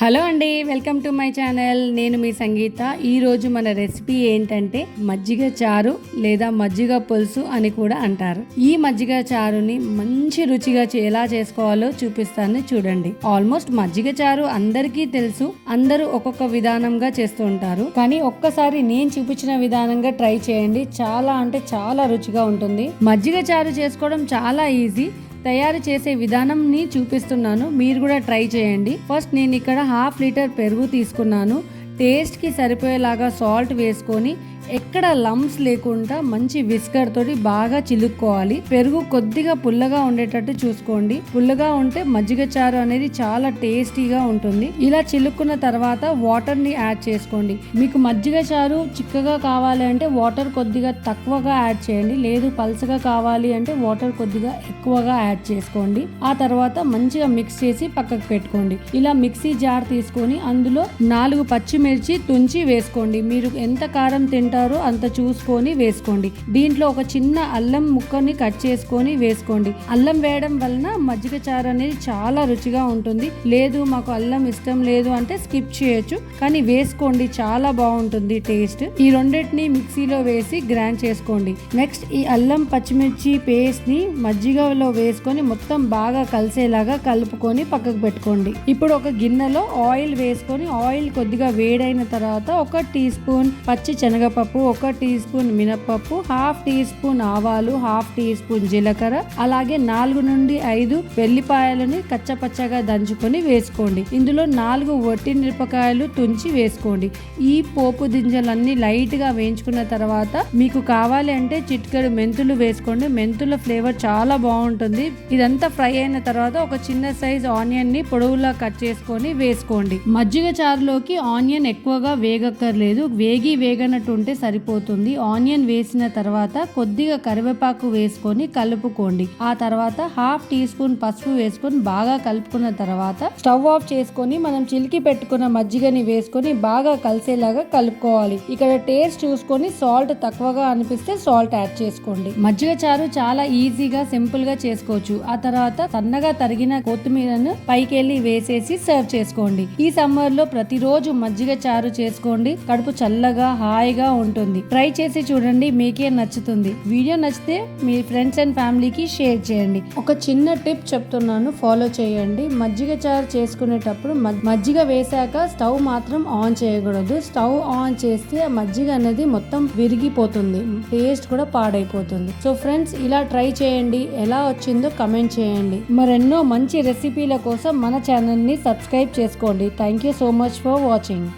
Hello అండి, welcome to my channel. నేను మీ సంగీత. ఈరోజు మన రెసిపీ ఏంటంటే మజ్జిగ చారు లేదా మజ్జిగ పులుసు అని కూడా అంటారు. ఈ మజ్జిగ చారుని మంచి రుచిగా ఎలా చేసుకోవాలో చూపిస్తాను, చూడండి. ఆల్మోస్ట్ మజ్జిగ చారు అందరికీ తెలుసు, అందరూ ఒక్కొక్క విధానంగా చేస్తూ ఉంటారు. కానీ ఒక్కసారి నేను చూపించిన విధానంగా ట్రై చేయండి, చాలా అంటే చాలా రుచిగా ఉంటుంది. మజ్జిగ చారు చేసుకోవడం చాలా ఈజీ. తయారు చేసే విధానంని చూపిస్తున్నాను, మీరు కూడా ట్రై చేయండి. ఫస్ట్ నేను ఇక్కడ 1/2 లీటర్ పెరుగు తీసుకున్నాను. టేస్ట్కి సరిపోయేలాగా సాల్ట్ వేసుకొని ఎక్కడ లంప్స్ లేకుండా మంచి విస్కర్ తోటి బాగా చిలుక్కోవాలి. పెరుగు కొద్దిగా పుల్లగా ఉండేటట్టు చూసుకోండి. పుల్లగా ఉంటే మజ్జిగ చారు అనేది చాలా టేస్టీగా ఉంటుంది. ఇలా చిలుక్కున్న తర్వాత వాటర్ ని యాడ్ చేసుకోండి. మీకు మజ్జిగ చారు చిక్కగా కావాలి అంటే వాటర్ కొద్దిగా తక్కువగా యాడ్ చేయండి, లేదు పల్చగా కావాలి అంటే వాటర్ కొద్దిగా ఎక్కువగా యాడ్ చేసుకోండి. ఆ తర్వాత మంచిగా మిక్స్ చేసి పక్కకు పెట్టుకోండి. ఇలా మిక్సీ జార్ తీసుకొని అందులో 4 పచ్చిమిర్చి తుంచి వేసుకోండి. మీరు ఎంత కారం తింటారు అంత చూసుకొని వేసుకోండి. దీంట్లో ఒక చిన్న అల్లం ముక్కని కట్ చేసుకొని వేసుకోండి. అల్లం వేయడం వలన మజ్జిగ చారు అనేది చాలా రుచిగా ఉంటుంది. లేదు మాకు అల్లం ఇష్టం లేదు అంటే స్కిప్ చేయొచ్చు, కానీ వేసుకోండి, చాలా బాగుంటుంది టేస్ట్. ఈ రెండింటిని మిక్సీలో వేసి గ్రైండ్ చేసుకోండి. నెక్స్ట్ ఈ అల్లం పచ్చిమిర్చి పేస్ట్ ని మజ్జిగలో వేసుకొని మొత్తం బాగా కలిసేలాగా కలుపుకొని పక్కకు పెట్టుకోండి. ఇప్పుడు ఒక గిన్నెలో ఆయిల్ వేసుకొని ఆయిల్ కొద్దిగా వేడైన తర్వాత 1 టీ స్పూన్ పచ్చి శనగపప్పు, 1 టీ స్పూన్ మినపప్పు, 1/2 టీ స్పూన్ ఆవాలు, 1/2 టీ స్పూన్ జీలకర్ర, అలాగే 4 నుండి 5 వెల్లిపాయలని కచ్చపచ్చగా దంచుకొని వేసుకోండి. ఇందులో 4 వట్టి మిరపకాయలు తుంచి వేసుకోండి. ఈ పోపు గింజలన్నీ లైట్ గా వేయించుకున్న తర్వాత మీకు కావాలి అంటే చిటికెడు మెంతులు వేసుకోండి. మెంతుల ఫ్లేవర్ చాలా బాగుంటుంది. ఇదంతా ఫ్రై అయిన తర్వాత ఒక చిన్న సైజ్ ఆనియన్ ని పొడవులా కట్ చేసుకొని వేసుకోండి. మజ్జిగ చారులోకి ఆనియన్ ఎక్కువగా వేగక్కర్లేదు, వేగనట్టు ఉంటే సరిపోతుంది. ఆనియన్ వేసిన తర్వాత కొద్దిగా కరివేపాకు వేసుకొని కలుపుకోండి. ఆ తర్వాత 1/2 టీ స్పూన్ పసుపు వేసుకొని బాగా కలుపుకున్న తర్వాత స్టవ్ ఆఫ్ చేసుకొని మనం చిలికి పెట్టుకున్న మజ్జిగని వేసుకొని బాగా కలిసేలాగా కలుపుకోవాలి. ఇక్కడ టేస్ట్ చూసుకొని సాల్ట్ తక్కువగా అనిపిస్తే సాల్ట్ యాడ్ చేసుకోండి. మజ్జిగ చారు చాలా ఈజీగా సింపుల్ గా చేసుకోవచ్చు. ఆ తర్వాత సన్నగా తరిగిన కొత్తిమీరను పైకెళ్ళి వేసేసి సర్వ్ చేసుకోండి. ఈ సమ్మర్ లో ప్రతిరోజు మజ్జిగ చారు చేసుకోండి, కడుపు చల్లగా హాయిగా ఉంటుంది. ట్రై చేసి చూడండి, మీకే నచ్చుతుంది. వీడియో నచ్చితే మీ ఫ్రెండ్స్ అండ్ ఫ్యామిలీకి షేర్ చేయండి. ఒక చిన్న టిప్ చెప్తున్నాను, ఫాలో చేయండి. మజ్జిగ చారు చేసుకునేటప్పుడు మజ్జిగ వేసాక స్టవ్ మాత్రం ఆన్ చేయకూడదు. స్టవ్ ఆన్ చేస్తే మజ్జిగ అనేది మొత్తం విరిగిపోతుంది, టేస్ట్ కూడా పాడైపోతుంది. సో ఫ్రెండ్స్, ఇలా ట్రై చేయండి, ఎలా వచ్చిందో కమెంట్ చేయండి. మరెన్నో మంచి రెసిపీల కోసం మన ఛానల్ ని సబ్స్క్రైబ్ చేసుకోండి. Thank you so much for watching.